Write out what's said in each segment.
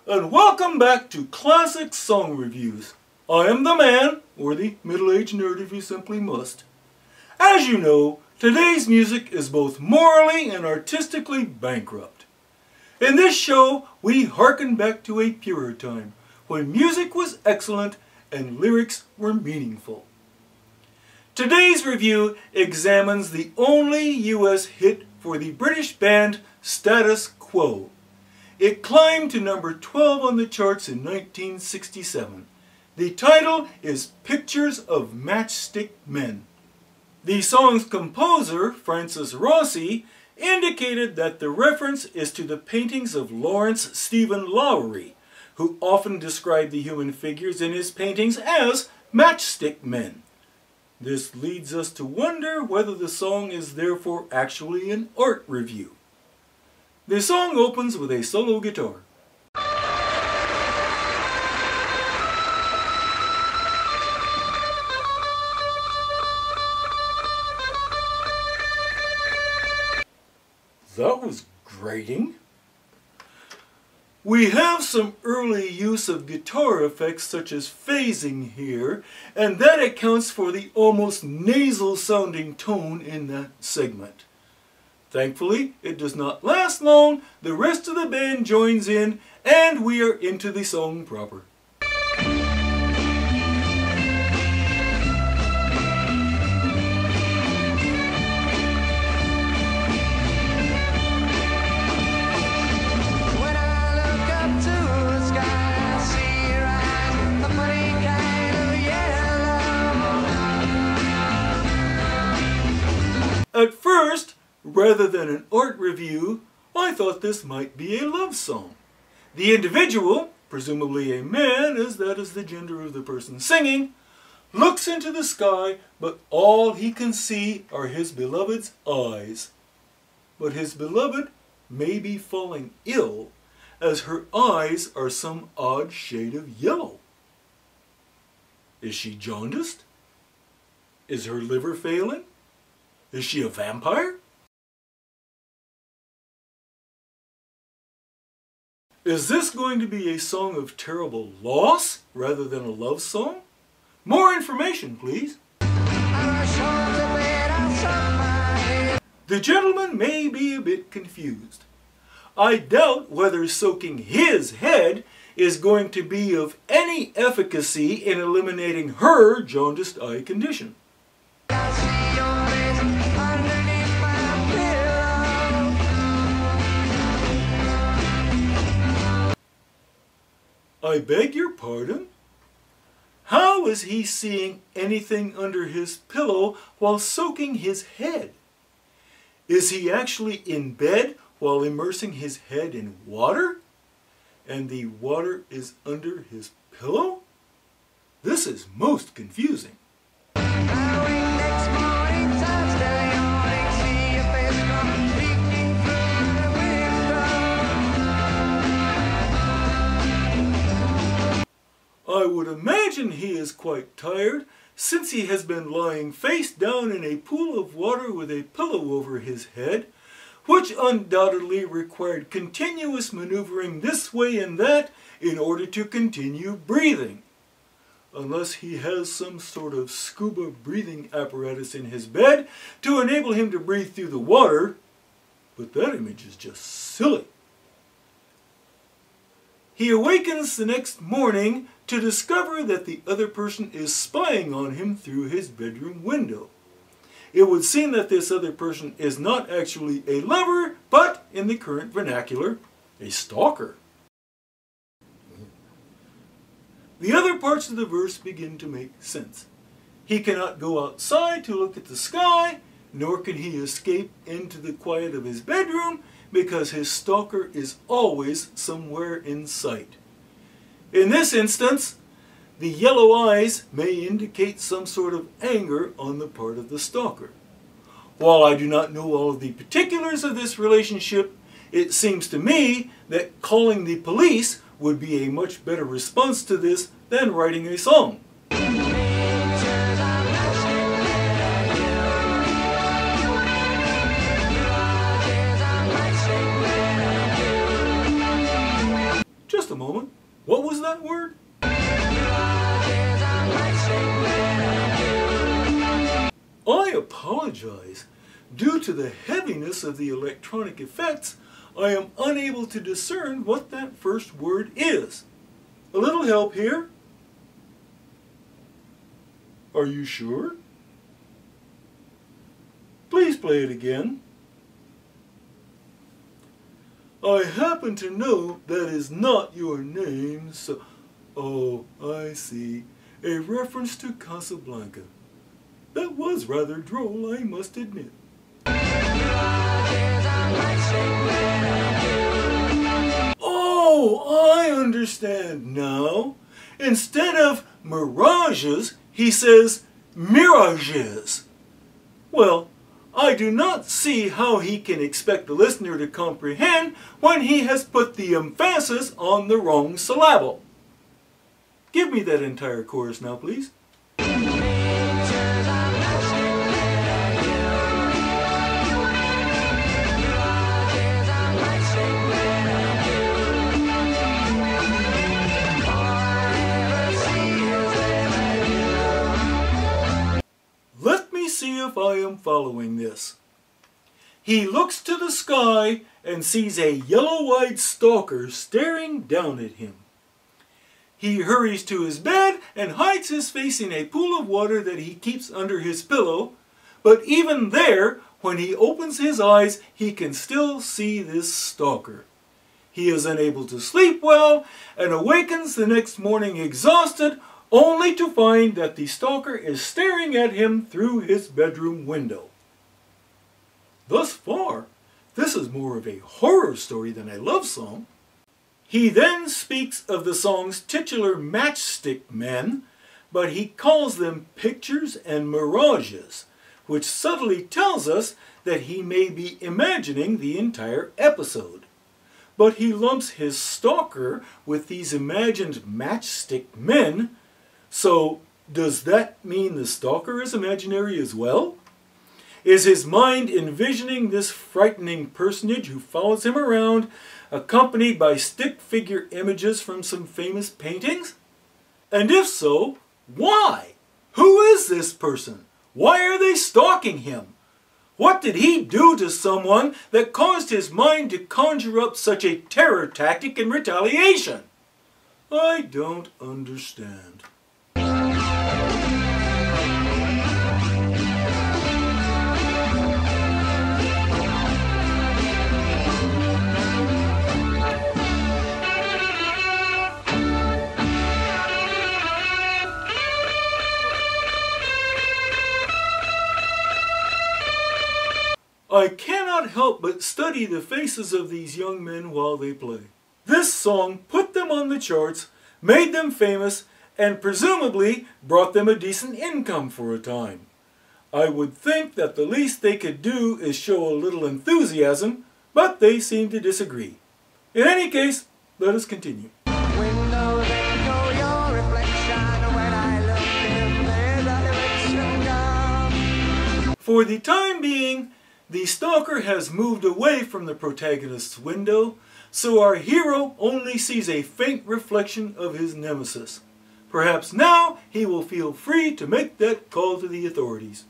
and welcome back to Classic Song Reviews. I am the man, or the middle-aged nerd if you simply must. As you know, today's music is both morally and artistically bankrupt. In this show, we hearken back to a purer time, when music was excellent and lyrics were meaningful. Today's review examines the only US hit for the British band Status Quo. It climbed to number 12 on the charts in 1967. The title is Pictures of Matchstick Men. The song's composer, Francis Rossi, indicated that the reference is to the paintings of Lawrence Stephen Lowery, who often described the human figures in his paintings as matchstick men. This leads us to wonder whether the song is therefore actually an art review. The song opens with a solo guitar. That was grating. We have some early use of guitar effects such as phasing here, and that accounts for the almost nasal sounding tone in that segment. Thankfully, it does not last long, the rest of the band joins in, and we are into the song proper. At first, rather than an art review, I thought this might be a love song. The individual, presumably a man, as that is the gender of the person singing, looks into the sky, but all he can see are his beloved's eyes. But his beloved may be falling ill, as her eyes are some odd shade of yellow. Is she jaundiced? Is her liver failing? Is she a vampire? Is this going to be a song of terrible loss rather than a love song? More information, please. The gentleman may be a bit confused. I doubt whether soaking his head is going to be of any efficacy in eliminating her jaundiced eye condition. I beg your pardon? How is he seeing anything under his pillow while soaking his head? Is he actually in bed while immersing his head in water? And the water is under his pillow? This is most confusing. I would imagine he is quite tired, since he has been lying face down in a pool of water with a pillow over his head, which undoubtedly required continuous maneuvering this way and that in order to continue breathing. Unless he has some sort of scuba breathing apparatus in his bed to enable him to breathe through the water, but that image is just silly. He awakens the next morning to discover that the other person is spying on him through his bedroom window. It would seem that this other person is not actually a lover, but, in the current vernacular, a stalker. The other parts of the verse begin to make sense. He cannot go outside to look at the sky, nor can he escape into the quiet of his bedroom, because his stalker is always somewhere in sight. In this instance, the yellow eyes may indicate some sort of anger on the part of the stalker. While I do not know all of the particulars of this relationship, it seems to me that calling the police would be a much better response to this than writing a song. Just a moment. What was that word? I apologize. Due to the heaviness of the electronic effects, I am unable to discern what that first word is. A little help here? Are you sure? Please play it again. I happen to know that is not your name, so... Oh, I see. A reference to Casablanca. That was rather droll, I must admit. Oh, I understand now. Instead of mirages, he says mirages. Well, I do not see how he can expect the listener to comprehend when he has put the emphasis on the wrong syllable. Give me that entire chorus now, please. See if I am following this. He looks to the sky and sees a yellow-eyed stalker staring down at him. He hurries to his bed and hides his face in a pool of water that he keeps under his pillow, but even there, when he opens his eyes, he can still see this stalker. He is unable to sleep well and awakens the next morning exhausted, only to find that the stalker is staring at him through his bedroom window. Thus far, this is more of a horror story than a love song. He then speaks of the song's titular matchstick men, but he calls them pictures and mirages, which subtly tells us that he may be imagining the entire episode. But he lumps his stalker with these imagined matchstick men. So, does that mean the stalker is imaginary as well? Is his mind envisioning this frightening personage who follows him around, accompanied by stick figure images from some famous paintings? And if so, why? Who is this person? Why are they stalking him? What did he do to someone that caused his mind to conjure up such a terror tactic in retaliation? I don't understand. I cannot help but study the faces of these young men while they play. This song put them on the charts, made them famous, and presumably brought them a decent income for a time. I would think that the least they could do is show a little enthusiasm, but they seem to disagree. In any case, let us continue. For the time being, the stalker has moved away from the protagonist's window, so our hero only sees a faint reflection of his nemesis. Perhaps now he will feel free to make that call to the authorities.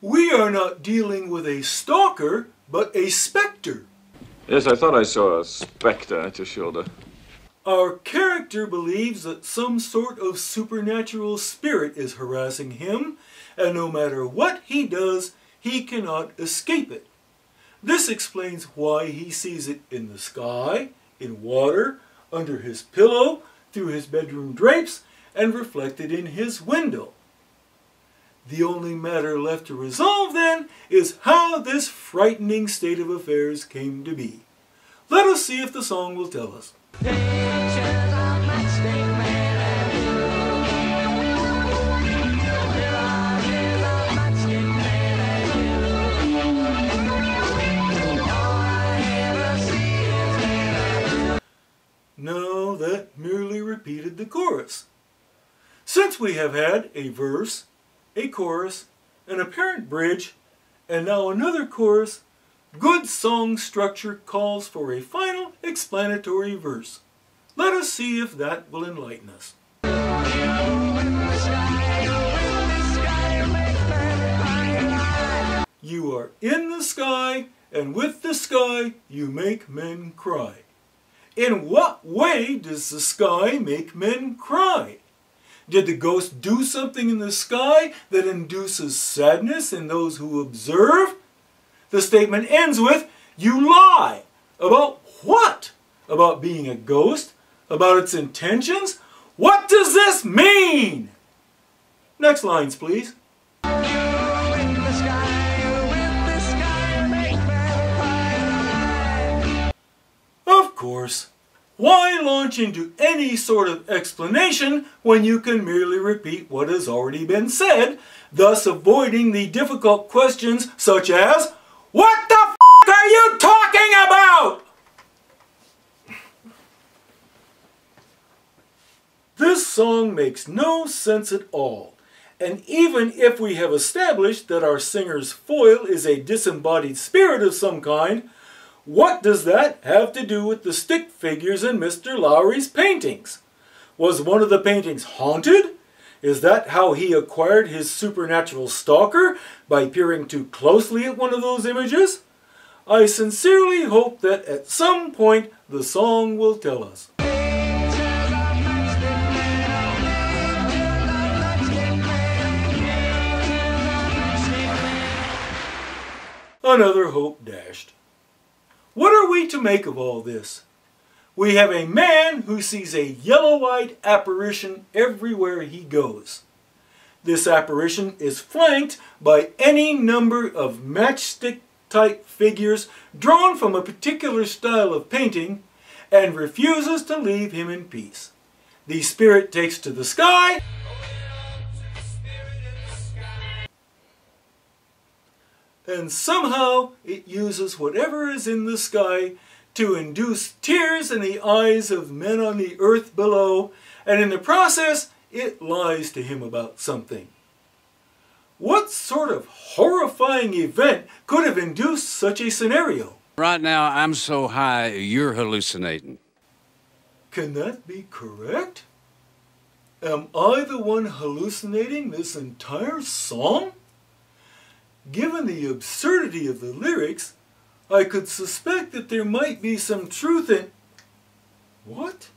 We are not dealing with a stalker, but a spectre. Yes, I thought I saw a spectre at your shoulder. Our character believes that some sort of supernatural spirit is harassing him, and no matter what he does, he cannot escape it. This explains why he sees it in the sky, in water, under his pillow, through his bedroom drapes, and reflected in his window. The only matter left to resolve, then, is how this frightening state of affairs came to be. Let us see if the song will tell us. No, that merely repeated the chorus. Since we have had a verse, a chorus, an apparent bridge, and now another chorus, good song structure calls for a final explanatory verse. Let us see if that will enlighten us. You are in the sky, and with the sky you make men cry. In what way does the sky make men cry? Did the ghost do something in the sky that induces sadness in those who observe? The statement ends with, you lie. About what? About being a ghost? About its intentions? What does this mean? Next lines, please. Of course. Why launch into any sort of explanation when you can merely repeat what has already been said, thus avoiding the difficult questions such as, what the f*** are you talking about? This song makes no sense at all, and even if we have established that our singer's foil is a disembodied spirit of some kind, what does that have to do with the stick figures in Mr. Lowry's paintings? Was one of the paintings haunted? Is that how he acquired his supernatural stalker, by peering too closely at one of those images? I sincerely hope that at some point the song will tell us. Another hope dashed. What are we to make of all this? We have a man who sees a yellow-eyed apparition everywhere he goes. This apparition is flanked by any number of matchstick-type figures drawn from a particular style of painting and refuses to leave him in peace. The spirit takes to the sky and somehow it uses whatever is in the sky to induce tears in the eyes of men on the earth below, and in the process it lies to him about something. What sort of horrifying event could have induced such a scenario? Right now, I'm so high, you're hallucinating. Can that be correct? Am I the one hallucinating this entire song? Given the absurdity of the lyrics, I could suspect that there might be some truth in... What?